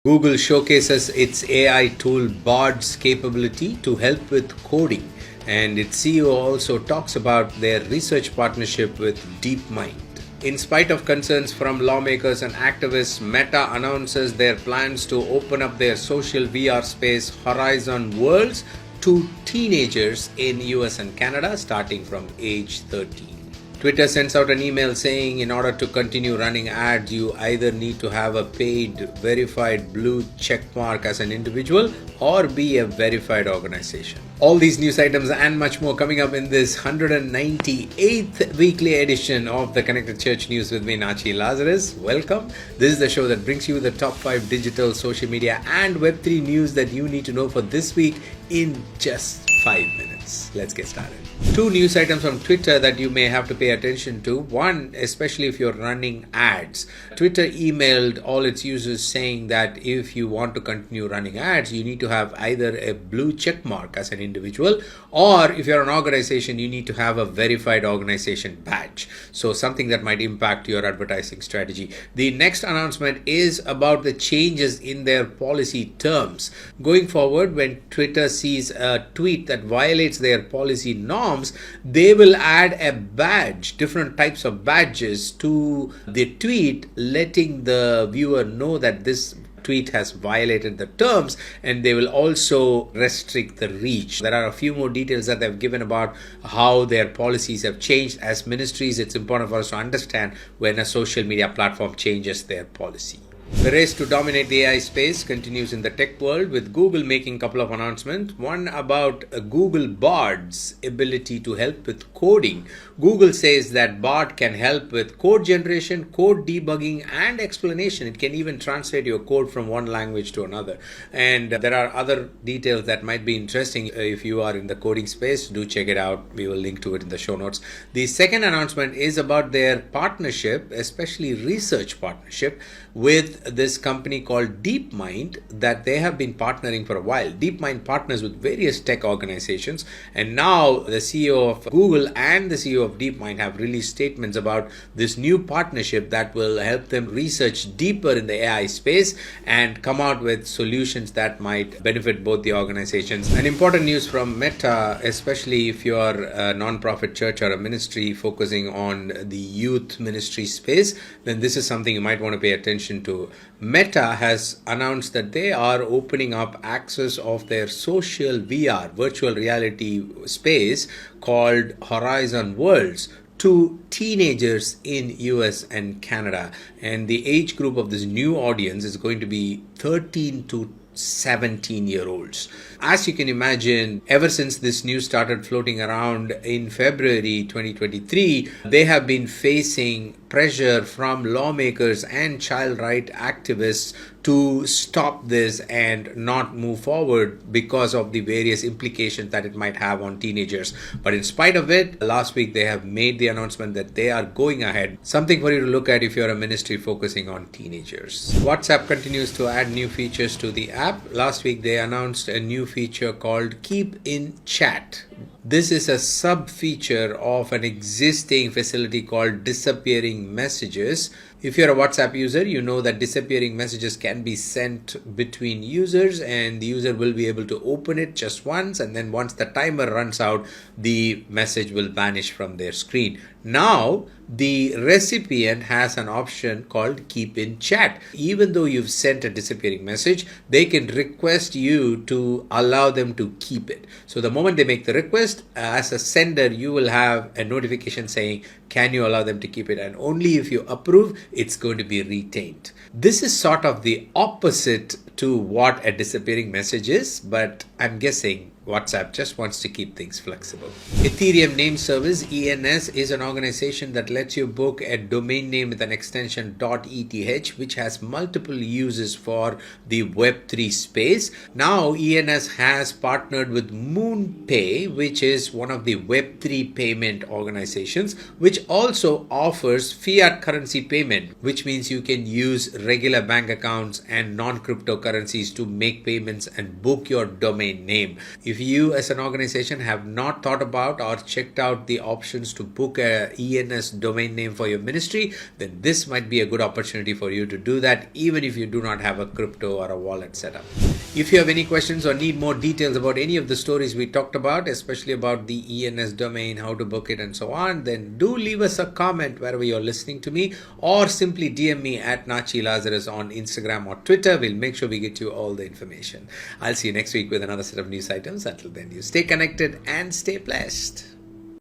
Google showcases its AI tool Bard's capability to help with coding, and its CEO also talks about their research partnership with DeepMind. In spite of concerns from lawmakers and activists, Meta announces their plans to open up their social VR space Horizon Worlds to teenagers in US and Canada starting from age 13. Twitter sends out an email saying in order to continue running ads, you either need to have a paid verified blue checkmark as an individual or be a verified organization. All these news items and much more coming up in this 198th weekly edition of the Connected Church News with me, Nachi Lazarus. Welcome. This is the show that brings you the top 5 digital, social media and Web3 news that you need to know for this week in just 5 minutes. Let's get started. 2 news items from Twitter that you may have to pay attention to. One, especially if you're running ads. Twitter emailed all its users saying that if you want to continue running ads, you need to have either a blue check mark as an individual, or if you're an organization, you need to have a verified organization badge. So something that might impact your advertising strategy. The next announcement is about the changes in their policy terms. Going forward, when Twitter sees a tweet that violates their policy norms, they will add a badge, different types of badges to the tweet, letting the viewer know that this tweet has violated the terms, and they will also restrict the reach. There are a few more details that they've given about how their policies have changed. As ministries, it's important for us to understand when a social media platform changes their policy. The race to dominate the AI space continues in the tech world, with Google making a couple of announcements. One about Google Bard's ability to help with coding. Google says that Bard can help with code generation, code debugging and explanation. It can even translate your code from one language to another. And there are other details that might be interesting. If you are in the coding space, do check it out. We will link to it in the show notes. The second announcement is about their partnership, especially research partnership, with this company called DeepMind that they have been partnering for a while. DeepMind partners with various tech organizations, and now the CEO of Google and the CEO of DeepMind have released statements about this new partnership that will help them research deeper in the AI space and come out with solutions that might benefit both the organizations. And important news from Meta, especially if you are a non-profit church or a ministry focusing on the youth ministry space, then this is something you might want to pay attention to. Meta has announced that they are opening up access of their social VR, virtual reality space called Horizon Worlds, to teenagers in US and Canada. And the age group of this new audience is going to be 13 to 17-year-olds. As you can imagine, ever since this news started floating around in February 2023, they have been facing pressure from lawmakers and child rights activists to stop this and not move forward because of the various implications that it might have on teenagers. But in spite of it, last week they have made the announcement that they are going ahead. Something for you to look at if you're a ministry focusing on teenagers. WhatsApp continues to add new features to the app. Last week they announced a new feature called Keep in Chat. This is a sub-feature of an existing facility called disappearing messages. If you're a WhatsApp user, you know that disappearing messages can be sent between users, and the user will be able to open it just once, and then once the timer runs out, the message will vanish from their screen. Now, the recipient has an option called Keep in Chat. Even though you've sent a disappearing message, they can request you to allow them to keep it. So the moment they make the request, as a sender, you will have a notification saying, can you allow them to keep it? And only if you approve, it's going to be retained. This is sort of the opposite to what a disappearing message is, but I'm guessing WhatsApp just wants to keep things flexible. Ethereum Name Service, ENS, is an organization that lets you book a domain name with an extension .eth, which has multiple uses for the Web3 space. Now, ENS has partnered with MoonPay, which is one of the Web3 payment organizations, which also offers fiat currency payment, which means you can use regular bank accounts and non-cryptocurrencies to make payments and book your domain name. If If you as an organization have not thought about or checked out the options to book a ENS domain name for your ministry, then this might be a good opportunity for you to do that, even if you do not have a crypto or a wallet set up. If you have any questions or need more details about any of the stories we talked about, especially about the ENS domain, how to book it and so on, then do leave us a comment wherever you're listening to me, or simply DM me at Nachi Lazarus on Instagram or Twitter. We'll make sure we get you all the information. I'll see you next week with another set of news items. Until then, you stay connected and stay blessed.